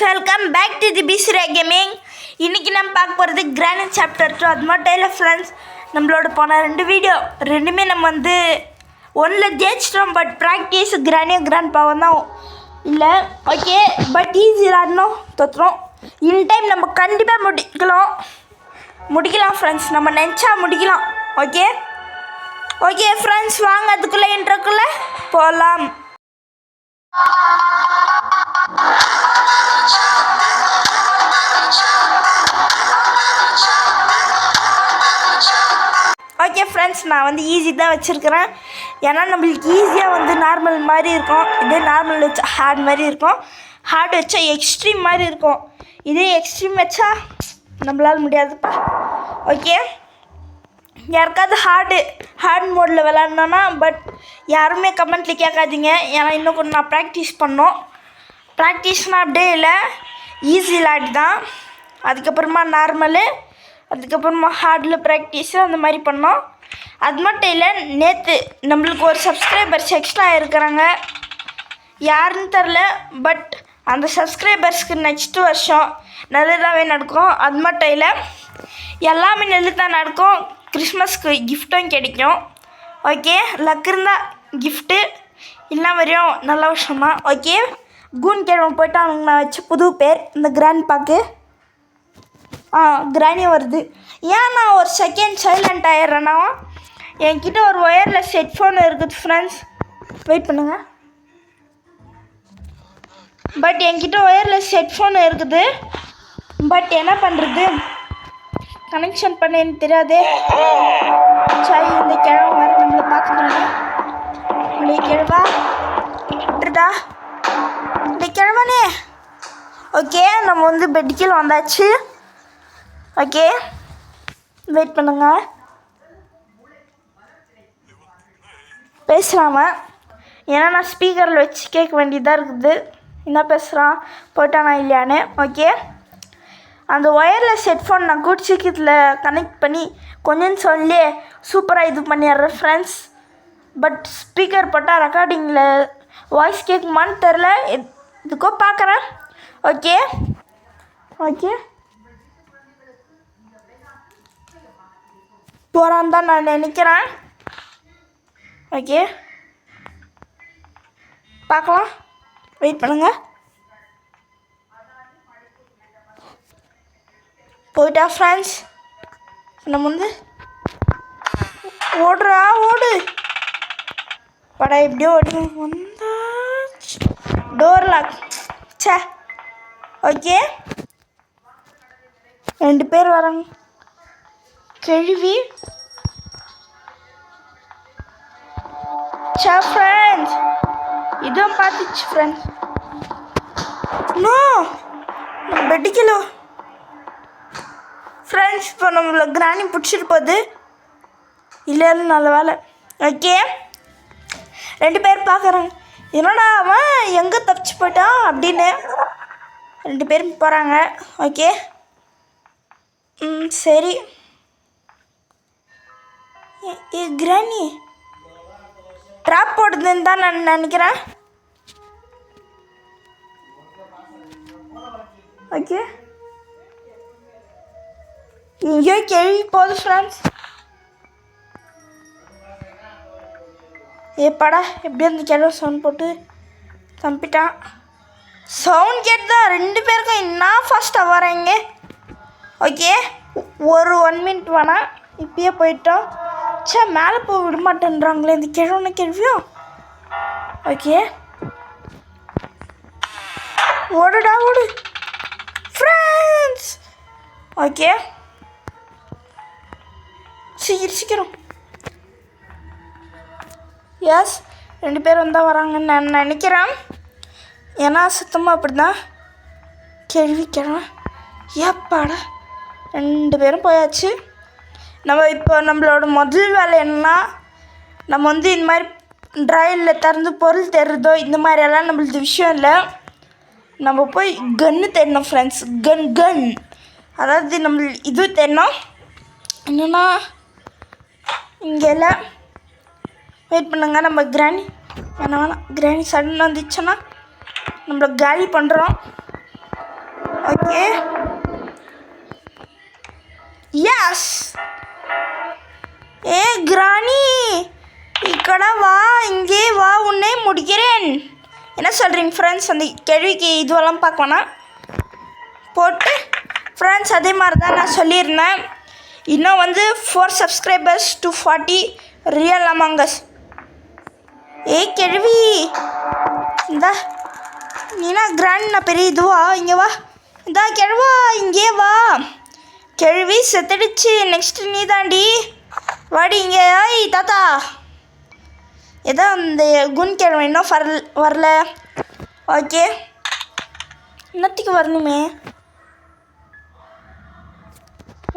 Welcome back to the பிஸ்ரே gaming. இன்றைக்கி நம்ம பார்க்க போகிறது கிராண்ட் சாப்டர் 2. அது மட்டும் இல்லை ஃப்ரெண்ட்ஸ், நம்மளோட போன 2 வீடியோ ரெண்டுமே நம்ம வந்து ஒன்றில் ஜெயிச்சிட்டோம். பட் ப்ராக்டிஸ் கிராண்ட் பாவம் தான் இல்லை. ஓகே, பட் ஈஸி ஆடணும் தோற்றுறோம். இன் டைம் நம்ம கண்டிப்பாக முடிக்கலாம் ஃப்ரெண்ட்ஸ். நம்ம நினச்சா முடிக்கலாம். ஓகே ஓகே ஃப்ரெண்ட்ஸ், வாங்க அதுக்குள்ளே இன்ட்ரோக்குள்ளே போகலாம். ஓகே ஃப்ரெண்ட்ஸ், நான் வந்து ஈஸி தான் வச்சுருக்கிறேன். ஏன்னா நம்மளுக்கு ஈஸியாக வந்து நார்மல் மாதிரி இருக்கும். இதே நார்மல் வச்சா ஹார்ட் மாதிரி இருக்கும். ஹார்ட் வச்சா எக்ஸ்ட்ரீம் மாதிரி இருக்கும். இதே எக்ஸ்ட்ரீம் வச்சா நம்மளால் முடியாதுப்பா. ஓகே, யாருக்காவது ஹார்ட் மோடில் விளாட்ணுன்னா பட் யாருமே கமெண்ட்டில் கேட்காதீங்க. ஏன்னா இன்னும் கொஞ்சம் நான் ப்ராக்டிஸ் பண்ணோம். ப்ராக்டிஸ்னால் அப்படியே இல்லை, ஈஸி விளாட் தான். அதுக்கப்புறமா நார்மலு, அதுக்கப்புறமா ஹார்டில் ப்ராக்டிஸு அந்த மாதிரி பண்ணோம். அது மட்டும் இல்லை, நேற்று நம்மளுக்கு ஒரு சப்ஸ்கிரைபர்ஸ் எக்ஸ்ட்ரா இருக்கிறாங்க. யாருன்னு தெரில, பட் அந்த சப்ஸ்கிரைபர்ஸ்க்கு நெக்ஸ்ட்டு வருஷம் நல்லதாகவே நடக்கும். அது மட்டும் இல்லை, எல்லாமே நல்லதாக நடக்கும். கிறிஸ்மஸ்க்கு கிஃப்ட்டும் கிடைக்கும். ஓகே, லக் இருந்தால் கிஃப்ட்டு இல்லை வரையும் நல்ல விஷயமா. ஓகே, கூன் கிழமை போய்ட்டு அவங்க நான் வச்ச புது பேர் இந்த கிராண்ட் பாக்கு கிராணி வருது. ஏன் நான் ஒரு செகண்ட் சைலண்ட் ஆகிடுறேன்னா, என்கிட்ட ஒரு ஒயர்லெஸ் ஹெட்ஃபோன் இருக்குது ஃப்ரெண்ட்ஸ். வெயிட் பண்ணுங்கள். பட் என்கிட்ட ஒயர்லெஸ் ஹெட்ஃபோன் இருக்குது. பட் என்ன பண்ணுறது, கனெக்ஷன் பண்ணேன்னு தெரியாதே. சரி, இந்த கிழமை வர நம்மளை பார்த்துக்கிறாங்க. இந்த கிழவா விட்டுடா, இந்த கிழவனே. ஓகே, நம்ம வந்து பெட்டுக்கீழே வந்தாச்சு. ஓகே, வெயிட் பண்ணுங்க. பேசுகிறாம, ஏன்னா நான் ஸ்பீக்கரில் வச்சு கேட்க வேண்டியதாக இருக்குது. என்ன பேசுகிறான், போயிட்டானா இல்லையான்னு. ஓகே, அந்த ஒயர்லெஸ் ஹெட்ஃபோன் நான் கூட சீக்கிரத்தில் கனெக்ட் பண்ணி கொஞ்சம் சொல்லி சூப்பராக இது பண்ணிடுறேன் ஃப்ரெண்ட்ஸ். பட் ஸ்பீக்கர் போட்டால் ரெக்கார்டிங்கில் வாய்ஸ் கேட்குமான்னு தெரில. இதுக்கோ பார்க்குறேன். ஓகே ஓகே, போகிறான்னு தான் நான் நினைக்கிறேன். ஓகே, பார்க்கலாம். வெயிட் பண்ணுங்கள். போயிட்டா ஃப்ரெண்ட்ஸ். நம்ம வந்து ஓடுறா, ஓடு படா, எப்படியோ ஓடு வந்தா. Door lock. சே, ஓகே, 2 பேர் வராங்க. கேள்வி சே ஃப்ரெண்ட்ஸ், இதுவும் பார்த்துச்சு ஃப்ரெண்ட்ஸ். நோ, பெட்டு கிலோ ஃப்ரெண்ட்ஸ். இப்போ நம்மள கிராணி பிடிச்சிட்டு போகுது. இல்லை, நல்ல வேலை. ஓகே, 2 பேர் பார்க்குறாங்க. என்னடா அவன் எங்கே தப்பிச்சு போயிட்டான் அப்படின்னு 2 பேரும் போகிறாங்க. ஓகே, சரி. கிராணி ட்ராப் போடுதுன்னு தான் நான் நினைக்கிறேன். ஓகே, எங்கேயோ கேள்வி போகுது ஃப்ரெண்ட்ஸ். ஏப்பாடா, எப்படி அந்த கிழமை சவுண்ட் போட்டு தம்பிட்டான். சவுண்ட் கேட்டு தான் 2 பேருக்கும் என்ன ஃபாஸ்ட்டாக வரேங்க. ஓகே, ஒரு 1 மினிட் வேணாம், இப்பயே போயிட்டோம். சே, மேலே போய் விட மாட்டேன்றாங்களே இந்த கிழவனை கேள்வியும். ஓகே, ஓடுடா ஓடு ஃப்ரெண்ட்ஸ். ஓகே, சீக்கிரம். எஸ், 2 பேர் வந்தால் வராங்கன்னு நான் நினைக்கிறேன். ஏன்னா சுத்தமாக அப்படி தான் கேள்விக்கிறேன். ஏப்பாடா, 2 பேரும் போயாச்சு. நம்ம இப்போ நம்மளோட முதல் வேலை என்னன்னா, நம்ம வந்து இந்த மாதிரி ட்ராயரில் திறந்து பொருள் தேடுறதோ இந்த மாதிரியெல்லாம் நம்மளுக்கு விஷயம் இல்லை. நம்ம போய் கன்று தேடணும் ஃப்ரெண்ட்ஸ். கன் அதாவது நம்ம இது தேடணும். என்னென்னா இங்கே எல்லாம் வெயிட் பண்ணுங்க. நம்ம கிராணி வேணாம், கிராணி சடன் வந்துச்சுன்னா நம்மளை காலி பண்ணுறோம். ஓகே எஸ் ஏ கிராணி இக்கட வா இங்கே வா உன்னை முடிக்கிறேன். என்ன சொல்கிறீங்க ஃப்ரெண்ட்ஸ்? அந்த கேள்விக்கு இதுவெல்லாம் பார்க்கணும் போட்டு ஃப்ரெண்ட்ஸ். அதே மாதிரி தான் நான் சொல்லியிருந்தேன், இன்னும் வந்து 4 subscribers to 40 real among us. ஏய் கேள்வி இந்தா நீனா கிராண்ட், நான் பெரிய இதுவா இங்கே வா. இந்தா கிழவா இங்கே வா. கேள்வி செத்துடுச்சு, நெக்ஸ்ட் நீ தாண்டி வாடி இங்கே. ஐய் தாத்தா ஏதோ அந்த குன் கிழமை இன்னும் வரல. ஓகே இன்னத்துக்கு வரணுமே,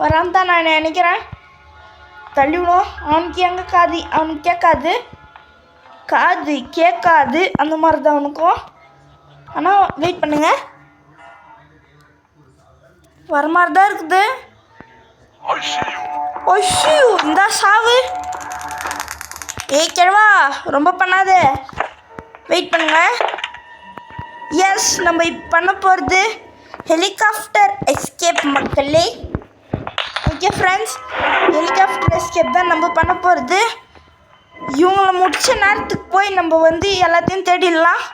வரான்னு தான் நான் நினைக்கிறேன். தள்ளிவிடும். அவனுக்கு எங்கே காது, அவனுக்கு கேட்காது, காது கேட்காது, அந்த மாதிரி தான் அவனுக்கும். ஆனால் வெயிட் பண்ணுங்க, வர மாதிரி தான் இருக்குது. ஒஷு இந்தா சாவு. ஏய் கிழவா ரொம்ப பண்ணாத, வெயிட் பண்ணுங்க. எஸ் நம்ம இப்போ பண்ண போகிறது ஹெலிகாப்டர் எஸ்கேப் மக்களே. ஓகே ஃப்ரெண்ட்ஸ், ஹெலிகாப்டர் எஸ்கேப் தான் நம்ம பண்ண போகிறது. இவங்களை முடிச்ச நேரத்துக்கு போய் நம்ம வந்து எல்லாத்தையும் தேடிடலாம்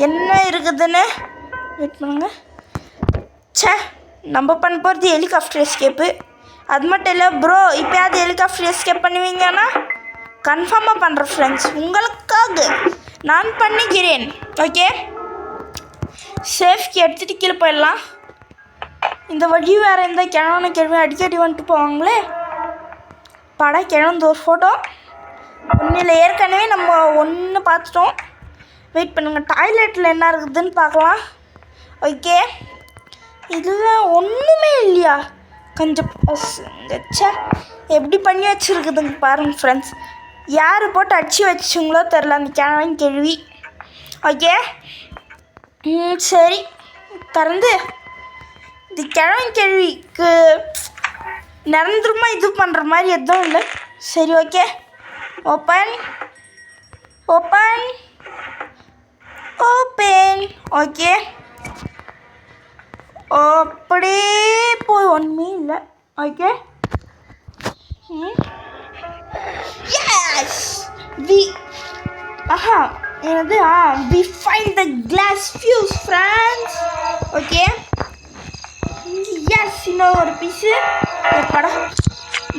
என்ன இருக்குதுன்னு. வெயிட் பண்ணுங்க. சே நம்ம பண்ண போகிறது ஹெலிகாப்டர் எஸ்கேப்பு. அது மட்டும் இல்லை ப்ரோ, இப்போயாவது ஹெலிகாப்டர் எஸ்கேப் பண்ணுவீங்கன்னா கன்ஃபார்மாக பண்ணுறேன் ஃப்ரெண்ட்ஸ், உங்களுக்காக நான் பண்ணிக்கிறேன். ஓகே சேஃப்க்கு எடுத்துகிட்டு கீழே போயிடலாம். இந்த வழி வேறு எந்த கிழவன கிழமை அடிக்கடி வந்துட்டு போவாங்களே படா கிழந்து ஒரு ஃபோட்டோ ஒன்றில் ஏற்கனவே நம்ம ஒன்று பார்த்துட்டோம். வெயிட் பண்ணுங்கள், டாய்லெட்டில் என்ன இருக்குதுன்னு பார்க்கலாம். ஓகே இதில் ஒன்றுமே இல்லையா, கொஞ்சம் ச்சே எப்படி பண்ணி வச்சுருக்குதுங்க பாருங்கள் ஃப்ரெண்ட்ஸ். யார் போட்டு அடிச்சு வச்சுங்களோ தெரில அந்த கிழவன் கேள்வி. ஓகே சரி திறந்து இந்த கிழவன் கேள்விக்கு நிரந்தரமாக இது பண்ணுற மாதிரி எதுவும் இல்லை. சரி okay open open open. Okay அப்படியே போய் ஒன்றுமே இல்லை. ஓகே எஸ் வி என்னது we find the glass fuse friends. Okay yes இன்னும் ஒரு பீஸு படம்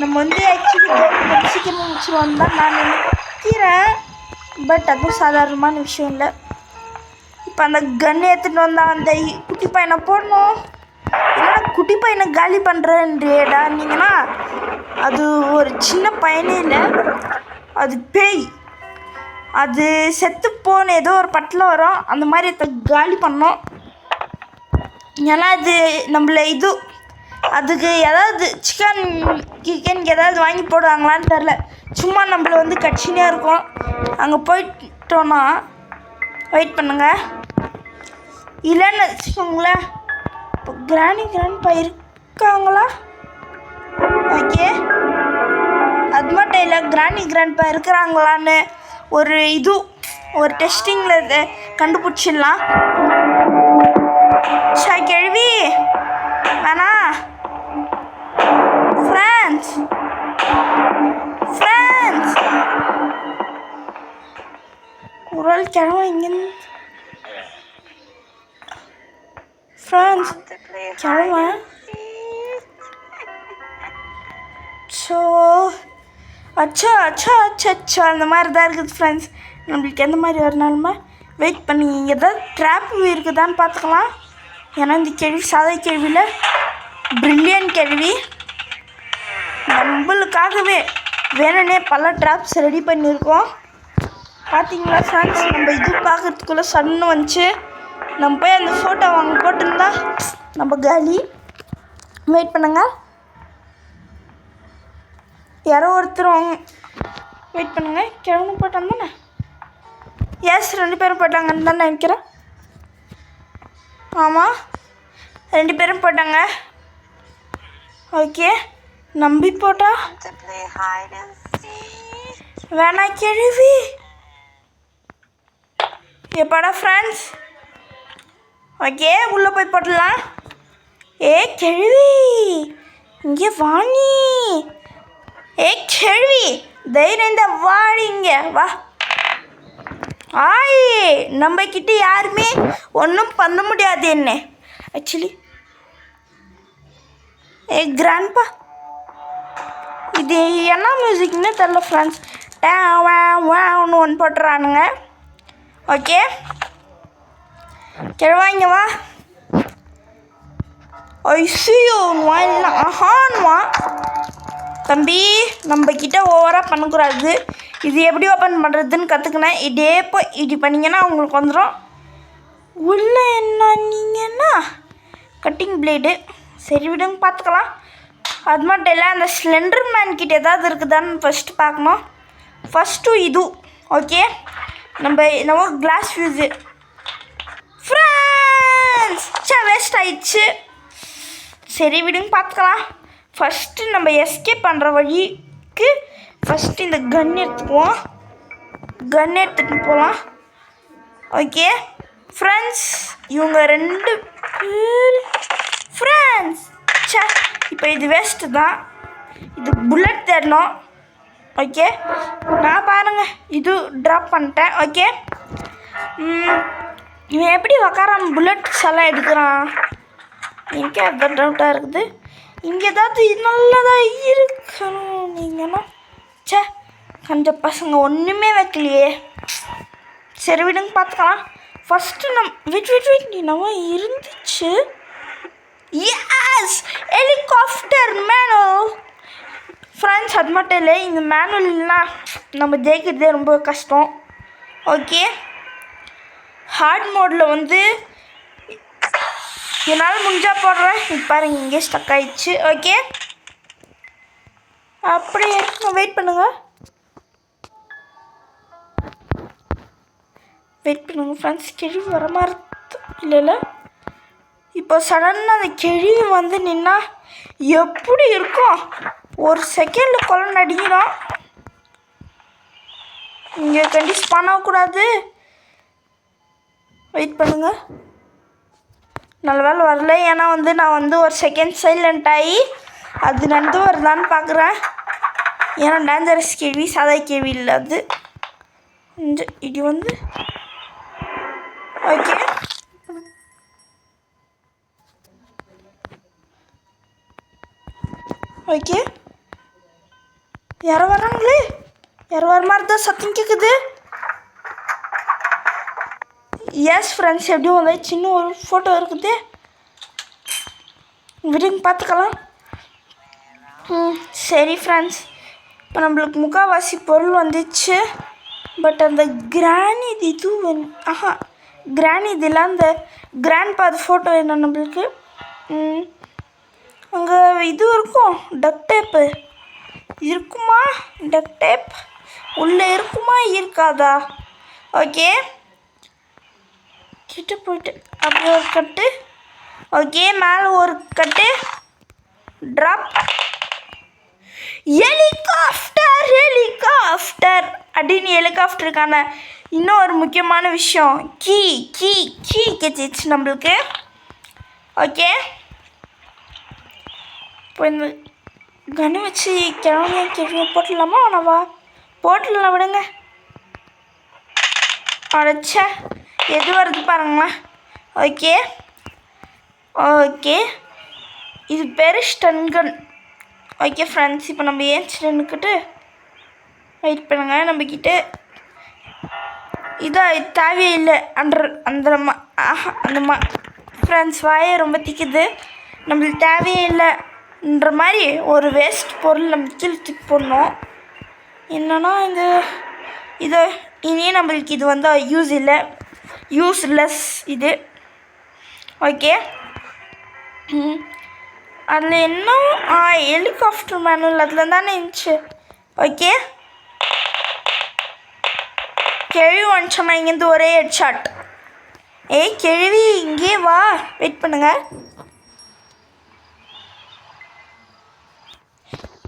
நம்ம வந்து ஆக்சுவலி சீக்கிரமாக முடிச்சிருவோம் தான் நான் நினைக்கிறேன். பட் அதுவும் சாதாரணமான விஷயம் இல்லை. இப்போ அந்த கன் எடுத்துகிட்டு வந்தால் அந்த குட்டி பையனை போடணும். என்னடா குட்டி பையனை காலி பண்ணுறேன்றேடா நீங்கன்னா, அது ஒரு சின்ன பையனே இல்லை, அது பேய். அது செத்து போன ஏதோ ஒரு பட்டில் வரும், அந்த மாதிரி அதை காலி பண்ணோம். ஏன்னா அது நம்மள இது அதுக்கு ஏதாவது சிக்கனுக்கு ஏதாவது வாங்கி போடுவாங்களான்னு தெரில. சும்மா நம்மளை வந்து கட்சினே இருக்கும். அங்கே போயிட்டோன்னா வெயிட் பண்ணுங்க, இல்லைன்னு வச்சுக்கோங்களேன். இப்போ கிராண்ட்பா இருக்காங்களா? ஓகே அது மட்டும் இல்லை, கிராண்ட்பா இருக்கிறாங்களான்னு ஒரு டெஸ்டிங்கில் கண்டுபிடிச்சிடலாம். கேள்வி வேணா ஃப்ரெண்ட்ஸ் ஒரு ஆள் கிழமை இங்கேருந்து ஃப்ரெண்ட்ஸ் கிழமை. ஸோ அச்சா அந்த மாதிரி தான் இருக்குது ஃப்ரெண்ட்ஸ். நம்மளுக்கு எந்த மாதிரி வரனாலுமே வெயிட் பண்ணி ஏதாவது ட்ராப் இருக்குதான்னு பார்த்துக்கலாம். ஏன்னா இந்த கேள்வி சாதா கேள்வியில் பிரில்லியன்ட் கேள்வி. நம்மளுக்காகவே வேணும்னே பல ட்ராப்ஸ் ரெடி பண்ணியிருக்கோம். பார்த்தீங்களா ஃப்ரெண்ட்ஸ், நம்ம இது பார்க்குறதுக்குள்ளே சன்னு வந்துச்சு. நம்ம போய் அந்த ஃபோட்டோ வாங்க போட்டிருந்தா நம்ம காலி. வெயிட் பண்ணுங்க, யாரோ ஒருத்தர் வெயிட் பண்ணுங்க. கிழமை போட்டாங்க தானே? எஸ் 2 பேரும் போட்டாங்கன்னு தான் நினைக்கிறேன். ஆமாம் 2 பேரும் போட்டாங்க. ஓகே நம்பி போட்டா வேணா கேள்வி எப்படா ஃப்ரெண்ட்ஸ். ஓகே உள்ளே போய் போடலாம். ஏ கேள்வி இங்கே வாணி. ஏ கேள்வி தைரியம் இந்த வாடி இங்கே வா. ஆய் நம்ம கிட்ட யாருமே ஒன்றும் பண்ண முடியாது என்ன ஆக்சுவலி. ஏ கிராண்ட்பா இது என்ன மியூசிக்னு தெரில ஃப்ரெண்ட்ஸ். ஒன்று போட்டுறானுங்க. ஓகே கிழவாங்க வா. ஐசியோ இல்லை ஆஹான்வா. தம்பி நம்ம கிட்ட ஓவராக பண்ணக்கூடாது. இது எப்படி ஓப்பன் பண்ணுறதுன்னு கற்றுக்கினேன். இதே போய் இப்படி பண்ணிங்கன்னா உங்களுக்கு வந்துடும். உள்ளே என்ன நீங்கன்னா கட்டிங் பிளேடு. சரி விடுங்க பார்த்துக்கலாம். அது மட்டும் இல்லை அந்த ஸ்லெண்டர் மேன் கிட்ட ஏதாவது இருக்குதான்னு ஃபஸ்ட்டு பார்க்கணும். ஃபஸ்ட்டு இது ஓகே. நம்ம என்னவோ கிளாஸ் ஃபியூஸு ஃப்ரெண்ட்ஸ் வேஸ்ட் ஆயிடுச்சு. சரி விடுங்க பார்த்துக்கலாம். ஃபஸ்ட்டு நம்ம எஸ்கேப் பண்ணுற வழிக்கு ஃபஸ்ட்டு இந்த கன் எடுத்துக்குவோம். கன் எடுத்துகிட்டு போகலாம். ஓகே ஃப்ரெண்ட்ஸ் இவங்க 2 பேர் ஃப்ரெண்ட்ஸ். இப்போ இது வேஸ்ட்டு தான். இது புல்லட் தேடணும். ஓகே நான் பாருங்கள் இது ட்ராப் பண்ணிட்டேன். ஓகே இவன் எப்படி உக்காராம புல்லட்ஸ் எல்லாம் எடுக்கிறான் எனக்கு அதுதான் டவுட்டாக இருக்குது. இங்கே ஏதாவது நல்லதாக இருக்கணும். நீங்கன்னா கொஞ்சம் பசங்க ஒன்றுமே வைக்கலையே. சரி விடுங்க பார்த்துக்கலாம். ஃபஸ்ட்டு வெயிட் நம்ம இருந்துச்சு. Yes helicopter manual friends. அது மட்டும் இல்லை இந்த மேனுவல் இல்லைனா நம்ம ஜெயிக்கிறதே ரொம்ப கஷ்டம். ஓகே ஹார்ட் மோடில் வந்து என்னால் முடிஞ்சால் போடுறேன். இப்போ பாருங்க இங்கே ஸ்டக் ஆகிடுச்சு. ஓகே அப்படியே வெயிட் பண்ணுங்கள் ஃப்ரெண்ட்ஸ். கிழி வர மாதிரி இல்லை. இப்போ சடனாக அந்த கிழி வந்து நின்னா எப்படி இருக்கும்? ஒரு செகண்டில் கொலை நடிக்கிறோம். இங்கே கண்டிப்பாக பண்ணக்கூடாது. வெயிட் பண்ணுங்கள். நல்ல வேலை வரல. ஏன்னா வந்து நான் வந்து ஒரு செகண்ட் சைலண்ட் ஆகி அது நடந்து வருதான்னு பார்க்குறேன். ஏன்னா டேஞ்சரஸ் கேள்வி சாதா கேள்வி இல்லை அது. இது வந்து ஓகே ஓகே யாரோ வராங்களே. யாரோ வர மாதிரி தான் சத்தம் கேட்குது. எஸ் ஃப்ரெண்ட்ஸ் எப்படியும் வந்து சின்ன ஒரு ஃபோட்டோ இருக்குது. விடுங்க பார்த்துக்கலாம். சரி ஃப்ரெண்ட்ஸ் இப்போ நம்மளுக்கு முக்கால்வாசி பொருள் வந்துச்சு. பட் அந்த கிராணி இது கிராணி இதில் அந்த கிராண்ட் பாத் ஃபோட்டோ என்ன நம்மளுக்கு அங்கே இது இருக்கும். டக் டேப்பு இருக்குமா? டக் டேப் உள்ளே இருக்குமா இருக்காதா? ஓகே கிட்ட போயிட்டு அப்படி ஒரு கட்டு. ஓகே மேலே ஒரு கட்டு ட்ராப். ஹெலிகாப்டர் அப்படின்னு ஹெலிகாப்டருக்கான இன்னும் ஒரு முக்கியமான விஷயம் கீ கிடைச்சிச்சு நம்மளுக்கு. ஓகே இப்போ இந்த கன்று வச்சு கிழமையை போட்டுடலாமா? ஆனாவா போட்டுடலாம் விடுங்க. அடைச்ச எது வருது பாருங்களேன். ஓகே ஓகே இது பேர் ஸ்டன் கன். ஓகே ஃப்ரெண்ட்ஸ் இப்போ நம்ம ஏன் ஸ்டன்னுக்கிட்டு வெயிட் பண்ணுங்க. நம்மக்கிட்ட இதாக தேவையே இல்லை. அந்த ஃப்ரெண்ட்ஸ் வாயை ரொம்ப திக்குது. நம்மளுக்கு தேவையே இல்லைன்ற மாதிரி ஒரு வேஸ்ட் பொருள் நம்ம தூக்கி போடணும். என்னன்னா இதை இனியே நம்மளுக்கு இது வந்து யூஸ்லெஸ் இது. ஓகே அதில் என்ன ஹெலிகாப்டர் மேனுவல் அதில் தானே இருந்துச்சு. ஓகே கேள்வி வந்துச்சோம்னா இங்கேருந்து ஒரே ஹெட் ஷாட். கேள்வி இங்கே வா. வெயிட் பண்ணுங்க.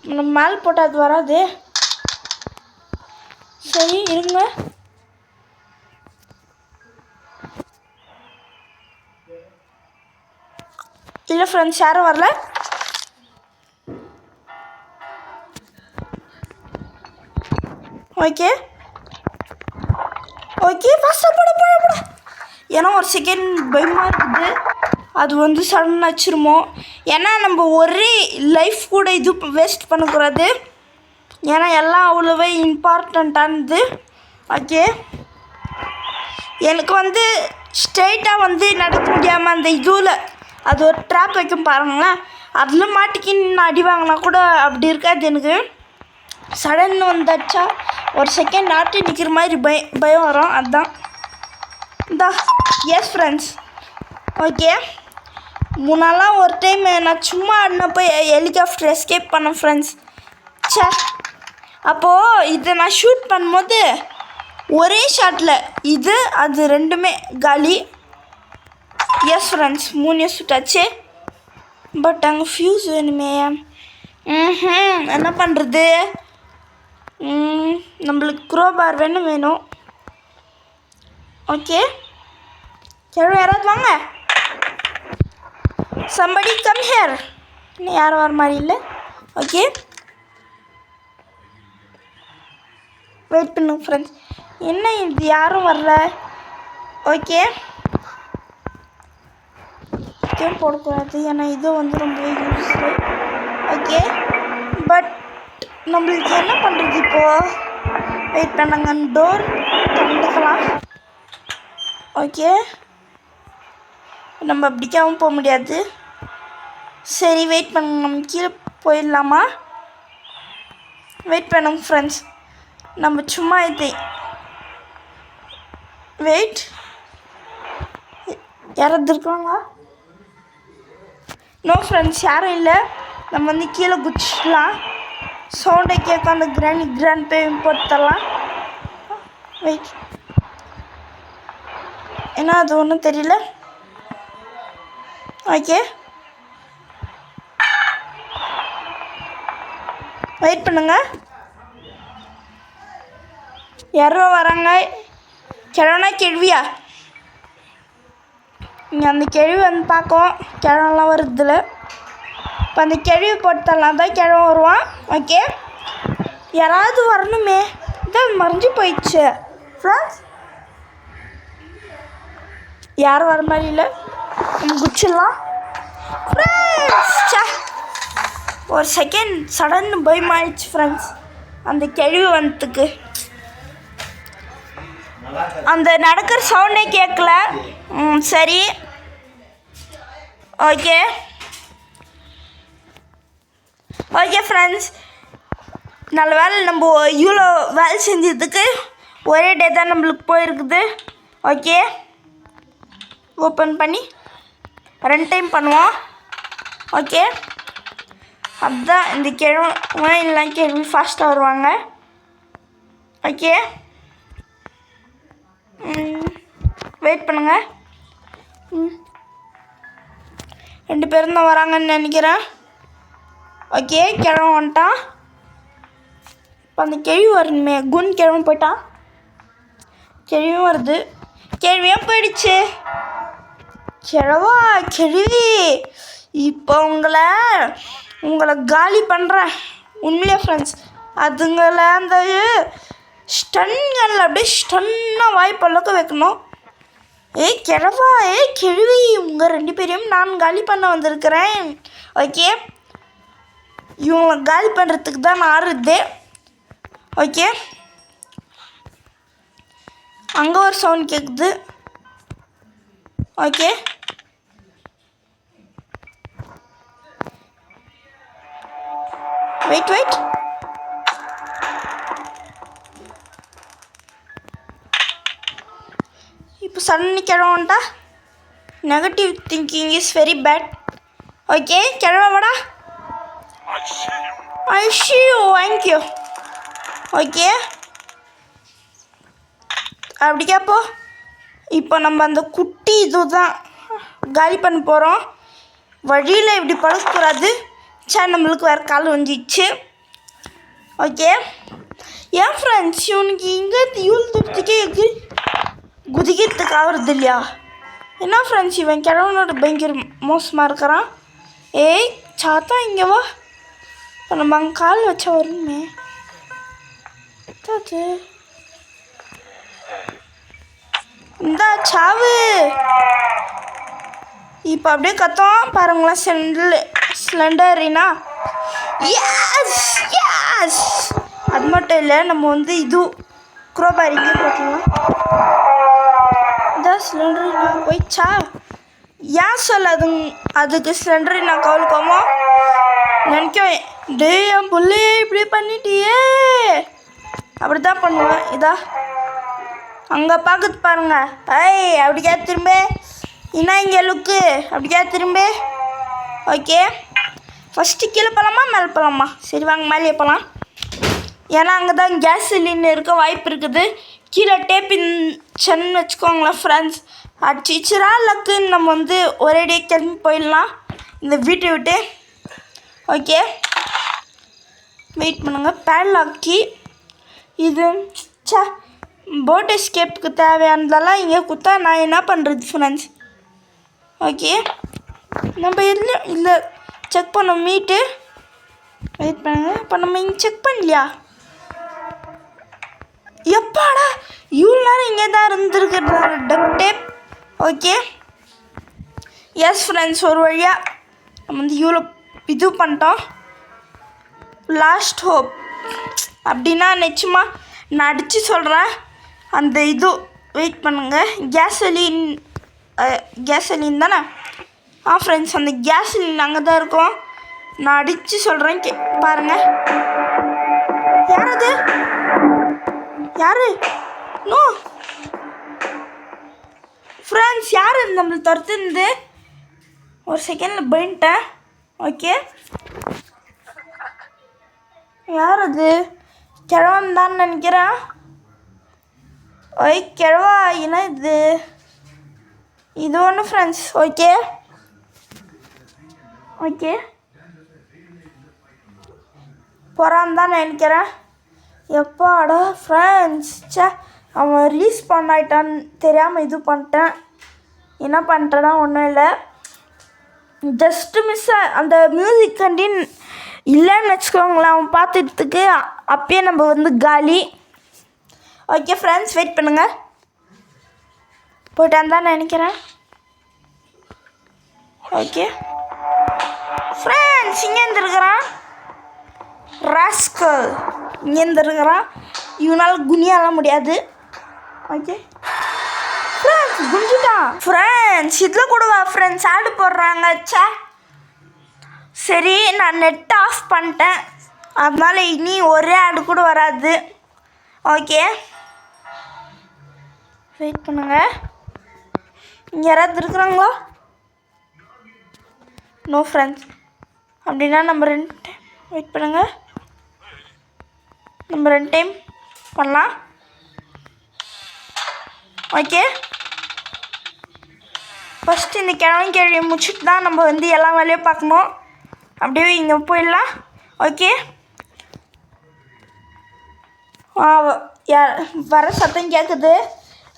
நம்ம மேலே போட்டால் அது வராது. சரி இருங்க. இல்லை ஃப்ரெண்ட்ஸ் யாரும் வரல. ஓகே ஓகே ஃபஸ்ட்டாக போட ஏன்னா ஒரு செகண்ட் பயமாக இருக்குது, அது வந்து சடன் வச்சிருமோ. ஏன்னா நம்ம ஒரே லைஃப் கூட இது வேஸ்ட் பண்ணக்கூடாது, ஏன்னா எல்லாம் அவ்வளோவே இம்பார்ட்டண்ட்டானது. ஓகே எனக்கு வந்து ஸ்ட்ரெயிட்டாக வந்து நடக்க முடியாமல் அந்த இதுவில் அது ஒரு ட்ராப் வைக்கும் பாருங்களேன், அதில் மாட்டிக்கின்னு அடி வாங்கினா கூட அப்படி இருக்காது. எனக்கு சடன் வந்தாச்சா ஒரு செகண்ட் நாட்டு நிற்கிற மாதிரி பயம் வரும். அதுதான் இந்தா. S friends. ஓகே முன்னாலாம் ஒரு டைம் நான் சும்மா ஆடினப்போ ஹெலிகாப்டர் எஸ்கேப் பண்ணேன் ஃப்ரெண்ட்ஸ். சே அப்போது இதை நான் ஷூட் பண்ணும்போது ஒரே ஷாட்டில் இது அது ரெண்டுமே காலி. S friends 3 ஷூட்டாச்சு. பட் அங்கே ஃப்யூஸ் வேணுமே. என்ன பண்ணுறது, நம்மளுக்கு க்ரோபார் வேணும். ஓகே யாராவது வாங்க. somebody come here. இன்னும் யாரும் வர மாதிரி இல்லை. ஓகே வெயிட் பண்ணுங்க ஃப்ரெண்ட்ஸ். என்ன இது யாரும் வரல. ஓகே கேம் போடக்கூடாது, ஏன்னா இது வந்து ரொம்ப யூஸ்ஃபுல். ஓகே பட் நம்மளுக்கு என்ன பண்ணுறது இப்போது, வெயிட் பண்ணுங்க, டோர் திறந்துக்கலாம். ஓகே நம்ம அப்படிக்காமல் போக முடியாது. சரி வெயிட் பண்ணுங்க, நம்ம கீழே போயிடலாமா. வெயிட் பண்ணுங்க ஃப்ரெண்ட்ஸ், நம்ம சும்மா இது வெயிட் யாராவது இருக்காங்களா. நோ ஃப்ரெண்ட்ஸ் யாரும் இல்லை. நம்ம வந்து கீழே குதிச்சிடலாம், சவுண்டை கேட்க அந்த கிராண்ட் போய் போட்டு தரலாம். வெயிட் ஏன்னா அது ஒன்றும் தெரியல. ஓகே வெயிட் பண்ணுங்க, யாரோ வராங்க. கிழவனா கேள்வியா, இங்கே அந்த கேள்வி வந்து பார்க்கும், கிழவெல்லாம் வருதுல. இப்போ அந்த கேள்வி போட்டுலாம் தான் கிழவன் வருவான். ஓகே யாராவது வரணுமே, இதான் மறைஞ்சு போயிடுச்சு ஃப்ரெண்ட்ஸ். யாரும் வர மாதிரி இல்லை, நம்ம குச்சிடலாம் ஃப்ரெண்ட்ஸ். ஒரு செகண்ட் சடன் பயமாயிடுச்சு ஃப்ரெண்ட்ஸ் அந்த கேள்வி வந்ததுக்கு. அந்த நடக்கிற சவுண்டே கேட்கல. சரி ஓகே ஓகே ஃப்ரெண்ட்ஸ், நல்ல வேலை நம்ம இவ்வளோ வேலை செஞ்சதுக்கு ஒரே டே தான் நம்மளுக்கு போயிருக்குது. ஓகே ஓப்பன் பண்ணி 2 டைம் பண்ணுவோம். ஓகே அதுதான் இந்த கேள்வி இல்லை, கேள்வி ஃபாஸ்ட்டாக வருவாங்க. ஓகே வெயிட் பண்ணுங்க, 2 பேரும் தான் வராங்கன்னு நினைக்கிறேன். ஓகே கிழவன் வந்துட்டான். இப்போ அந்த கேள்வி வரணுமே, குன் கிழவன் போயிட்டான், கேள்வியும் வருது, கேள்வியும் போயிடுச்சு. கிழவா கேள்வி, இப்போ உங்களை காலி பண்ணுறேன் உண்மையிலே ஃப்ரெண்ட்ஸ். அதுங்களை அந்த ஸ்டன்களில் அப்படியே ஸ்டன்னாக வாய்ப்பளவுக்கு வைக்கணும். கிழவா கிழவி, உங்கள் 2 பேரையும் நான் காலி பண்ண வந்திருக்கிறேன். ஓகே இவங்களை காலி பண்ணுறதுக்கு தான் நான் ஆறுது. ஓகே அங்கே ஒரு சவுண்ட் கேட்குது. ஓகே வெயிட் இப்போ சடனி கிழவன்டா. Negative thinking is very bad. Okay கிழவாடா, I see you, thank you. Okay அப்படி கேப்போ. இப்போ நம்ம அந்த குட்டி இதுதான் காலி பண்ண போகிறோம். வழியில் இப்படி பழக்கக்கூடாது. சார் நம்மளுக்கு வேறு கால் வந்துடுச்சு. ஓகே ஏன் ஃப்ரெண்ட்ஸ் இவனுக்கு இங்கே இவ்வளோ தூரத்துக்கே குதிக்கிறதுக்கு ஆகுறது இல்லையா? என்ன ஃப்ரெண்ட்ஸ் இவன் கிழவனோட பயங்கர மோசமாக இருக்கிறான். ஏய் சாத்தா இங்கே வா. இப்போ நம்ம அங்கே கால் வச்சா வருமே. தாத்து இந்தா சாவு. இப்போ அப்படியே கத்தோம் பாருங்களேன். ஸ்லெண்டரினா எஸ் எஸ். அது மட்டும் இல்லை, நம்ம வந்து இது குரோபார் இங்கே போட்டுக்கலாம். இதான் ஸ்லெண்டரினா போயிடுச்சா? ஏன் சொல்லாதுங்க அதுக்கு ஸ்லெண்டரினா கவலுக்கோமோ நினைக்குவேன். டே என் புள்ளே இப்படி பண்ணிட்டியே. அப்படி தான் பண்ணுவேன். இதா அங்கே பார்க்குது பாருங்க. ஐய் அப்படிக்கா திரும்ப என்ன இங்கே லுக்கு அப்படிக்கா திரும்ப. ஓகே ஃபஸ்ட்டு கீழே போகலாமா மேலே போகலாமா? சரி வாங்க மேலே போகலாம். ஏன்னா அங்கே தான் கேஸ் சிலிண்டர் இருக்க வாய்ப்பு இருக்குது. கீழே டேப்பின்னு வச்சுக்கோங்களேன் ஃப்ரெண்ட்ஸ். அடிச்சிச்சுரா லக்குன்னு நம்ம வந்து ஒரேடியே கிளம்பி போயிடலாம் இந்த வீட்டை விட்டு. ஓகே வெயிட் பண்ணுங்கள். பேட்லாக்கி இது போட் எஸ்கேப்புக்கு தேவையானதெல்லாம் இங்கே கொடுத்தா நான் என்ன பண்ணுறது ஃப்ரெண்ட்ஸ்? ஓகே நம்ம எதுலையும் இல்லை செக் பண்ணோம் மீட்டு. வெயிட் பண்ணுங்க. இப்போ நம்ம இங்கே செக் பண்ணலையா? எப்பாடா இவ்வளோ நேரம் இங்கே தான் இருந்துருக்குறாரு டக் டேப். ஓகே எஸ் ஃப்ரெண்ட்ஸ், ஒரு வழியாக நம்ம வந்து இவ்வளோ இது பண்ணிட்டோம். லாஸ்ட் ஹோப் அப்படின்னா நிச்சயமாக நான் அடித்து சொல்கிறேன். அந்த இது வெயிட் பண்ணுங்கள். கேஸலின் தானே? ஃப்ரெண்ட்ஸ் அந்த கேஸலின் அங்கே தான் இருக்கும். நான் அடித்து சொல்கிறேன் பாருங்கள். யார் அது? யார்? நோ ஃப்ரெண்ட்ஸ், யார் நம்மளை துரத்துந்து? ஒரு செகண்டில் போயிட்டேன். ஓகே யார் அது? கிழவன் தான் நினைக்கிறேன். ஓய் கிழவா என்ன இது ஒன்று ஃப்ரெண்ட்ஸ். ஓகே ஓகே போகிறான் தான் நினைக்கிறேன். எப்பாடா ஃப்ரெண்ட்ஸ் அவன் ரீல்ஸ் பண்ணாயிட்டான்னு தெரியாமல் இது பண்ணிட்டேன். என்ன பண்ணிட்டேன்னா ஒன்றும் இல்லை, ஜஸ்ட்டு அந்த மியூசிக் கண்டின் இல்லைன்னு வச்சுக்கோங்களேன். அவன் பார்த்துட்டுக்கு அப்பயே நம்ம வந்து காலி. ஓகே ஃப்ரெண்ட்ஸ் வெயிட் பண்ணுங்கள். போயிட்டான் தான் நினைக்கிறேன். ஓகே ஃப்ரெண்ட்ஸ் இங்கே இருந்துருக்கிறான் ராஸ்கல். இங்கே இருந்துருக்கிறான். இவனால் குனியாலாம் முடியாது. Okay friends குஞ்சுட்டான். ஃப்ரெண்ட்ஸ் இதில் கூடவா ஃப்ரெண்ட்ஸ் ஆடு போடுறாங்க? சரி நான் நெட் ஆஃப் பண்ணிட்டேன், அதனால் இனி ஒரே ஆடு கூட வராது. ஓகே வெயிட் பண்ணுங்க. இங்கே யாராவது இருக்கிறாங்களா? No friends. அப்படின்னா நம்ம 2 டைம் வெயிட் பண்ணுங்க. நம்ம 2 டைம் பண்ணலாம். ஓகே ஃபஸ்ட்டு இந்த கேள்வியை முடிச்சுட்டு தான் நம்ம வந்து எல்லா வேலையும் பார்க்கணும். அப்படியே இங்கே போயிடலாம். ஓகே வர சத்தம் கேட்குது.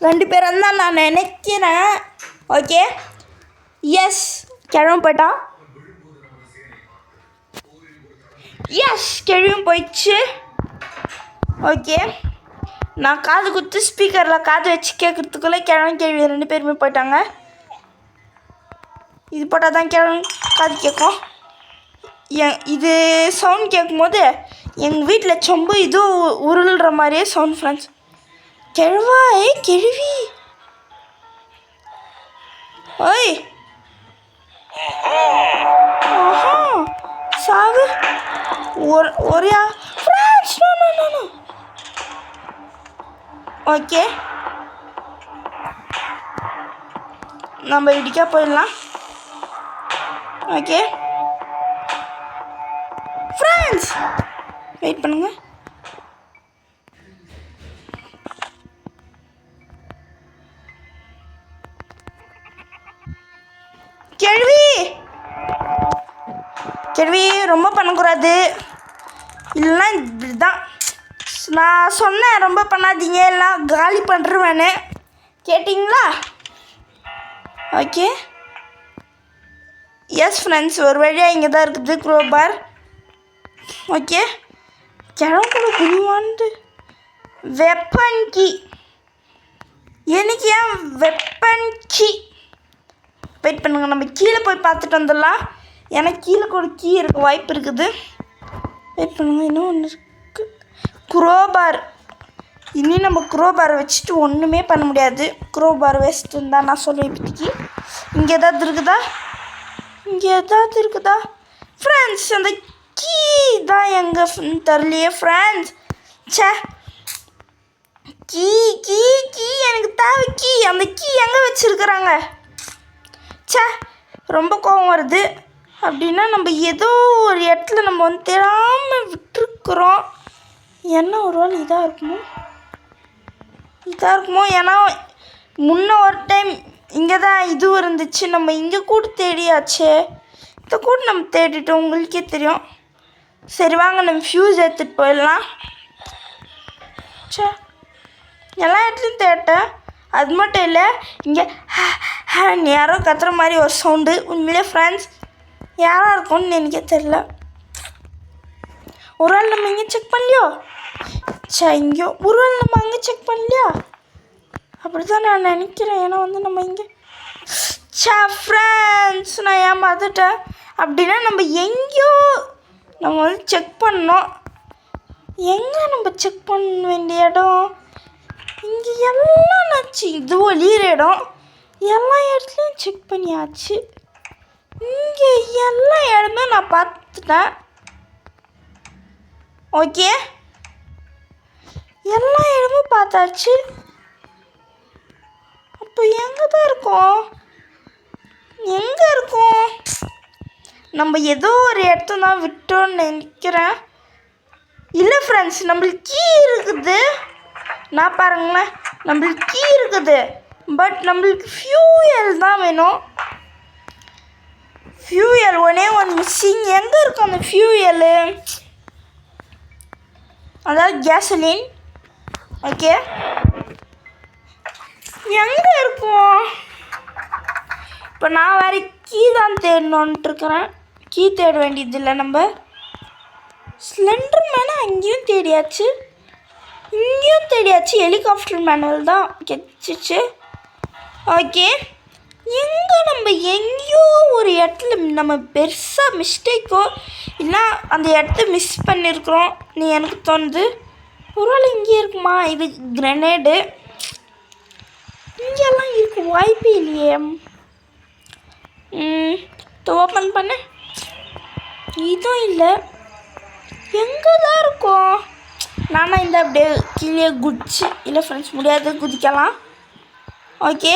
2 பேரும் தான் நான் நினைக்கிறேன். ஓகே எஸ் கிழவும் போயிட்டான். எஸ் கிழவும் போயிடுச்சு. ஓகே நான் காது குத்து ஸ்பீக்கரில் காது வச்சு கேட்குறதுக்குள்ளே கேள்வி 2 பேருமே போயிட்டாங்க. இது போட்டால் தான் காது கேட்கும். இது சவுண்ட் கேட்கும்போது எங்கள் வீட்டில் சொம்பு இது உருள்ற மாதிரியே சவுண்ட் ஃப்ரெண்ட்ஸ். கிழவா கிழவி ஓய் சாவு ஒரே ஃப்ரெண்ட்ஸ். நோ ஓகே நம்ம இடிக்கா போயிடலாம். ஓகே ஃப்ரெண்ட்ஸ் வெயிட் பண்ணுங்க. கேள்வி ரொம்ப பண்ணக்கூடாது, இல்லைன்னா இப்படி தான் நான் சொன்னேன். ரொம்ப பண்ணாதீங்க எல்லாம் காலி பண்ணுறேன்னு கேட்டிங்களா? ஓகே எஸ் ஃப்ரெண்ட்ஸ், ஒரு வழியாக இங்கே தான் இருக்குது க்ரோபார். ஓகே, கிழங்குல குருவான்ட்டு வெப்பன் கீ. எனக்கு ஏன் வெப்பன் கீ? வெயிட் பண்ணுங்க, நம்ம கீழே போய் பார்த்துட்டு வந்துடலாம். எனக்கு கீழே ஒரு கீ இருக்க வாய்ப்பு இருக்குது. வெயிட் பண்ணுங்க, இன்னும் ஒன்று இருக்குது, க்ரோபார். இனி நம்ம க்ரோபாரை வச்சுட்டு ஒன்றுமே பண்ண முடியாது. க்ரோபார் வேஸ்ட்டுன்னு தான் நான் சொல்லுவேன் இப்போதைக்கு. இங்கே ஏதாவது இருக்குதா? இங்கே ஏதாவது இருக்குதா ஃப்ரெண்ட்ஸ்? அந்த கீ தான் எங்கே தரலையே ஃப்ரெண்ட்ஸ். சே, கீ கீ கீ எனக்கு தேவை கீ. அந்த கீ எங்கே வச்சுருக்குறாங்க? சே, ரொம்ப கோபம் வருது. அப்படின்னா நம்ம ஏதோ ஒரு இடத்துல நம்ம வந்து தெரியாமல் விட்டுருக்குறோம். என்ன ஒரு வேளை இதாக இருக்குமோ? ஏன்னா முன்ன ஒரு டைம் இங்கே தான் இதுவும் இருந்துச்சு. நம்ம இங்கே கூட தேடியாச்சே. இதை கூட நம்ம தேடிட்டோம், உங்களுக்கே தெரியும். சரி வாங்க, நம்ம ஃப்யூஸ் எடுத்துகிட்டு போயிடலாம். சே, எல்லா இடத்துலையும் தேட்டேன். அது மட்டும் இல்லை, இங்கே யாரோ கத்துற மாதிரி ஒரு சவுண்டு. உண்மையிலே ஃப்ரெண்ட்ஸ் யாராக இருக்கும்னு எனக்கே தெரில. ஒரு ஆள் நம்ம இங்கே செக் பண்ணலையோ? சே, இங்கேயோ ஒரு ஆள் நம்ம அங்கே செக் பண்ணலையா? அப்படி தான் நான் நினைக்கிறேன். ஏன்னா வந்து நம்ம இங்கே சே ஃப்ரெண்ட்ஸ், நான் ஏமாந்துட்டேன். அப்படின்னா நம்ம எங்கேயோ நம்ம வந்து செக் பண்ணோம். எங்கே நம்ம செக் பண்ண வேண்டிய இடம்? இங்கே எல்லாம் நாச்சு. இது ஒளியிற இடம். எல்லா இடத்துலையும் செக் பண்ணியாச்சு. இங்கே எல்லா இடமே நான் பார்த்துட்டேன். ஓகே, எல்லா இடமும் பார்த்தாச்சு. அப்போ எங்கே தான் இருக்கோம்? எங்கே இருக்கோம்? நம்ம ஏதோ ஒரு இடத்த தான் விட்டோன்னு நினைக்கிறேன். இல்லை ஃப்ரெண்ட்ஸ், நம்மளுக்கு கீ இருக்குது. நான் பாருங்களேன், நம்மளுக்கு கீ இருக்குது. பட் நம்மளுக்கு ஃபியூயல் தான் வேணும். ஃபியூயல் ஒன்றே ஒன்று மிஸ்ஸிங். எங்கே இருக்கும் அந்த ஃபியூயலு? அதாவது கேசலின். ஓகே, எங்கே இருக்கும்? இப்போ நான் வேறு கீ தான் தேடணுன்ட்டு இருக்கிறேன். கீ தேட வேண்டியதில்லை. நம்ம ஸ்லெண்டர் மேனை அங்கேயும் தேடியாச்சு, இங்கேயும் தேடியாச்சு. ஹெலிகாப்டர் மேனுவல் தான் கிடச்சிச்சு. ஓகே, நம்ம எங்கேயோ ஒரு இடத்துல நம்ம பெருசாக மிஸ்டேக்கோ இல்லை அந்த இடத்த மிஸ் பண்ணியிருக்கிறோம் நீ எனக்கு தோணுது. ஒரு வேளை இங்கே இருக்குமா? இது கிரனேடு. இங்கெல்லாம் இருக்கு வாய்ப்பு இல்லையே. ஓப்பன் பண்ண இதுவும் இல்லை. எங்கே தான் இருக்கும்? நானா இந்த அப்படியே கீழே குதிச்சு, இல்லை ஃப்ரெண்ட்ஸ் முடியாது, குதிக்கலாம். ஓகே,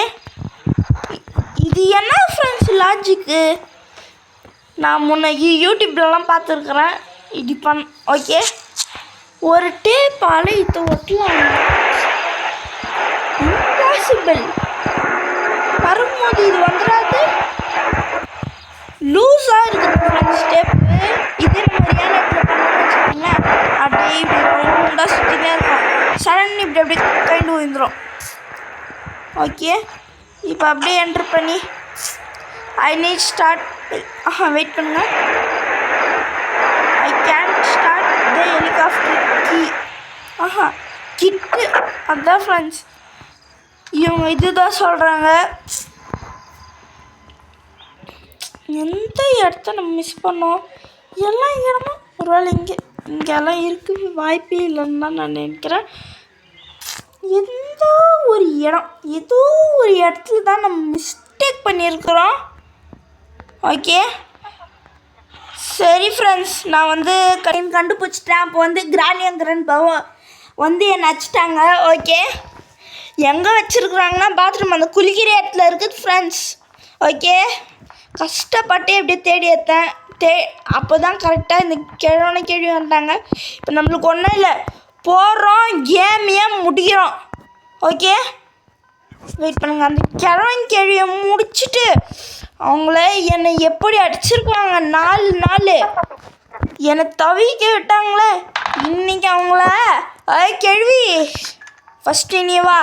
இது என்ன ஃப்ரெண்ட்ஸ் லாஜிக்கு? நான் முன்ன யூடியூப்லலாம் பார்த்துருக்குறேன். இது ஓகே, ஒரு டேப்பால் இதை ஒட்டலாம். இம்பாசிபிள். வரும்போது இது வந்துடாது. லூஸாக இருக்குது ஃப்ரெண்ட்ஸ் டேப்பு. இதே நம்ம ரியாலிட்டியில் பண்ணணும்னு வச்சுக்கோங்களேன், அப்படியே இப்படி ரவுண்டாக சுற்றினே இருக்கும். சடன் இப்படி அப்படியே கைண்டு விழுந்துடும். ஓகே, இப்போ அப்படியே என்ட்ரு பண்ணி ஐ நீட் ஸ்டார்ட். வெயிட் பண்ணுங்க. I can't start the helicopter key. கிட்டு. அதுதான் ஃப்ரெண்ட்ஸ் இவங்க இதுதான் சொல்கிறாங்க. எந்த இடத்த நம்ம மிஸ் பண்ணோம்? எல்லா இடமும் ஒரு வேளை இங்கெல்லாம் இருக்குது வாய்ப்பே இல்லைன்னு தான் நான் நினைக்கிறேன். எந்த ஒரு இடம், ஏதோ ஒரு இடத்துல தான் நம்ம மிஸ்டேக் பண்ணியிருக்கிறோம். ஓகே, சரி ஃப்ரெண்ட்ஸ், நான் வந்து கண்டுபிடிச்சிட்டேன். அப்போ வந்து கிரானியங்கிரன் வந்து என்னை அடிச்சிட்டாங்க. ஓகே, எங்கே வச்சுருக்குறாங்கன்னா பாத்ரூம் அந்த குளிக்கிற இடத்துல இருக்குது ஃப்ரெண்ட்ஸ். ஓகே, கஷ்டப்பட்டு எப்படியே தேடி எடுத்தேன். அப்போ தான் கரெக்டாக இந்த கேள்வி வந்துட்டாங்க. இப்போ நம்மளுக்கு ஒன்றும் இல்லை, போகிறோம், கேமையே முடிக்கிறோம். ஓகே, வெயிட் பண்ணுங்கள். அந்த கேள்வியை முடிச்சுட்டு அவங்கள என்னை எப்படி அடிச்சிருக்காங்க 4 நாள் என்னை தவிக்க விட்டாங்களே. இன்றைக்கி அவங்கள கேள்வி ஃபஸ்ட்டு நீ வா,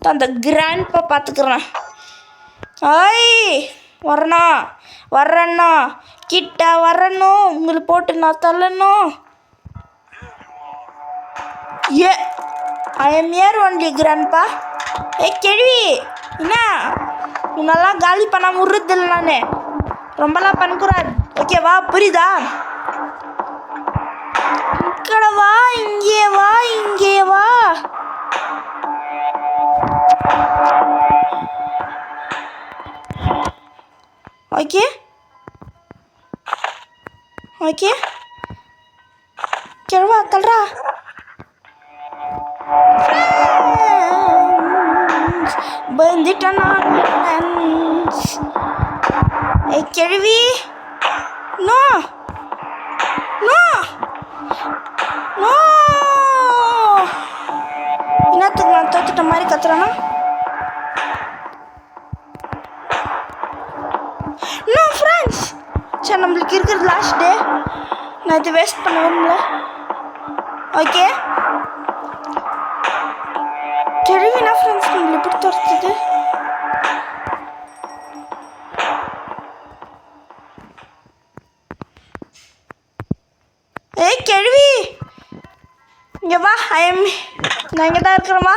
அந்த கிராண்ட்பா பார்த்துக்குறேன். வரணும் வர்றேன்னா கிட்ட வரணும், உங்களை போட்டு நான் தள்ளணும். ஏ I am here only grandpa. கேள்வி என்ன உன்னெல்லாம் காலி பண்ணாமல் விட்றதில்ல, நான் ரொம்பலாம் பண்ணக்கூடாது, ஓகேவா? புரியுதா? இங்கே வா, இங்கே வா, இங்கே வா. ஓகே ஓகே கிழவா தல்றா. வந்துட்டேன் நான். கேள்வி நோ நோ நோ. என்னத்துக்கு நான் தோத்துட்ட மாதிரி கத்துறேன்னா? நோ ஃப்ரெண்ட்ஸ், சரி நம்மளுக்கு இருக்கிறது லாஸ்ட் டே, நான் இது வேஸ்ட் பண்ண விரும்பல. ஓகே கேள்வினா ஃப்ரெண்ட்ஸ் நம்மளை எப்படி துரத்துது? கேள்வி இங்கே வா. நான் இங்கே தான் இருக்கிறேம்மா.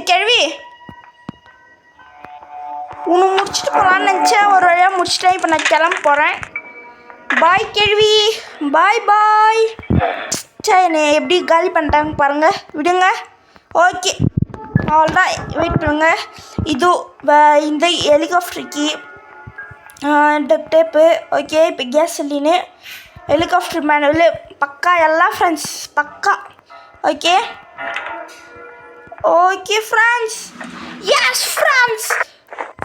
கேள்வி உன்னை முடிச்சுட்டு போகலான்னு நினச்சேன், ஒரு வழியாக முடிச்சுட்டேன். இப்போ நான் கிளம்ப போகிறேன். பாய் கேள்வி, பாய் பாய். சரி என்னை எப்படி காலி பண்ணிட்டாங்க பாருங்கள், விடுங்க. ஓகே அவ்வளோதான், வெயிட் பண்ணுங்க. இது இந்த ஹெலிகாப்டருக்கு டக் டேப்பு. ஓகே இப்போ கேஸ் சிலின்னு ஹெலிகாப்டர் மேனுவல் பக்கா எல்லாம் ஃப்ரெண்ட்ஸ், பக்கா. Okay okay friends, yes friends.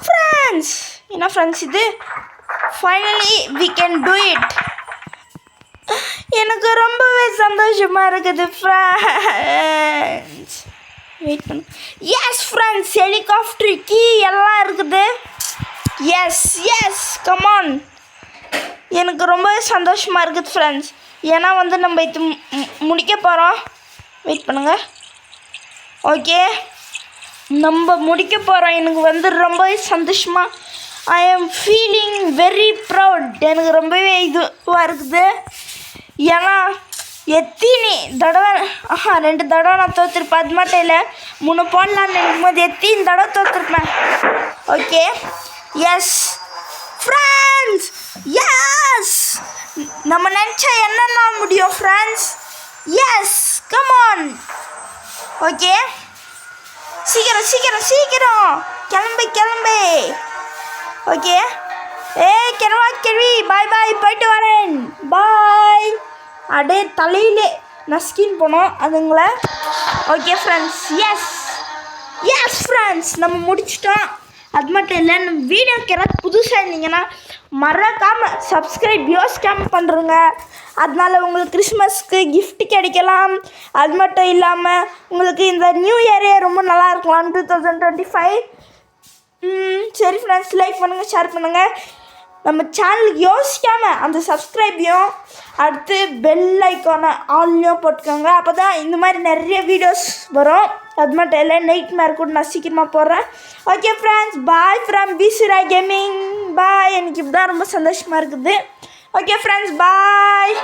Friends என்ன ஃப்ரெண்ட்ஸ் இது? Finally we can do it. எனக்கு ரொம்பவே சந்தோஷமாக இருக்குது ஃப்ரெண்ட்ஸ். வெயிட் பண்ணு. எஸ் ஃப்ரெண்ட்ஸ், ஹெலிகாப்டர் கீ எல்லாம் இருக்குது. Yes yes come on. எனக்கு ரொம்பவே சந்தோஷமாக இருக்குது ஃப்ரெண்ட்ஸ். ஏன்னா வந்து நம்ம இது முடிக்க போகிறோம். வெயிட் பண்ணுங்கள். ஓகே நம்ம முடிக்க போகிறோம். எனக்கு வந்து ரொம்பவே சந்தோஷமாக, ஐ ஆம் ஃபீலிங் வெரி ப்ரவுட். எனக்கு ரொம்பவே இதுவாக இருக்குது. ஏன்னா எத்தனை தடவை 2 தடவை நான் தோற்றுருப்பேன். அது மட்டும் இல்லை 3 போடலான்னு நினைக்கும் போது எத்தனை தடவை தோற்றுருப்பேன். ஓகே எஸ் ஃப்ரெண்ட்ஸ், எஸ் நம்ம நினச்சா என்னெல்லாம் முடியும் ஃப்ரெண்ட்ஸ். Yes come on. ஓகே சீக்கிரம் சீக்கிரம் சீக்கிரம் கிளம்பு. ஓகே கிளம்பா கேள்வி, பாய் பாய், போயிட்டு வரேன், பாய். அப்படியே தலையிலே நஸ்கின் போனோம் அதுங்களை. Okay friends, yes yes friends நம்ம முடிச்சிட்டோம். அது மட்டும் இல்லை, நம்ம வீடியோக்கு யாராவது புதுசாக இருந்தீங்கன்னா மறக்காமல் சப்ஸ்கிரைப் யோசிக்காமல் பண்ணுறங்க. அதனால உங்களுக்கு கிறிஸ்மஸ்க்கு கிஃப்ட் கிடைக்கலாம். அது மட்டும் இல்லாமல் உங்களுக்கு இந்த நியூ இயரே ரொம்ப நல்லா இருக்கலாம் 2025. சரி ஃப்ரெண்ட்ஸ், லைக் பண்ணுங்கள், ஷேர் பண்ணுங்கள். நம்ம சேனலுக்கு யோசிக்காமல் அந்த சப்ஸ்கிரைபையும் அடுத்து பெல் ஐக்கானை ஆன்லையும் போட்டுக்கோங்க. அப்போ தான் இந்த மாதிரி நிறைய வீடியோஸ் வரும். அது மட்டும் இல்லை, நைட் மேர் கூட நான் சீக்கிரமாக போடுறேன். ஓகே ஃப்ரெண்ட்ஸ், பாய் ஃப்ரம் பிசிரா கேமிங். பாய். எனக்கு இப்படி தான் ரொம்ப சந்தோஷமாக இருக்குது. ஓகே ஃப்ரெண்ட்ஸ், பாய்.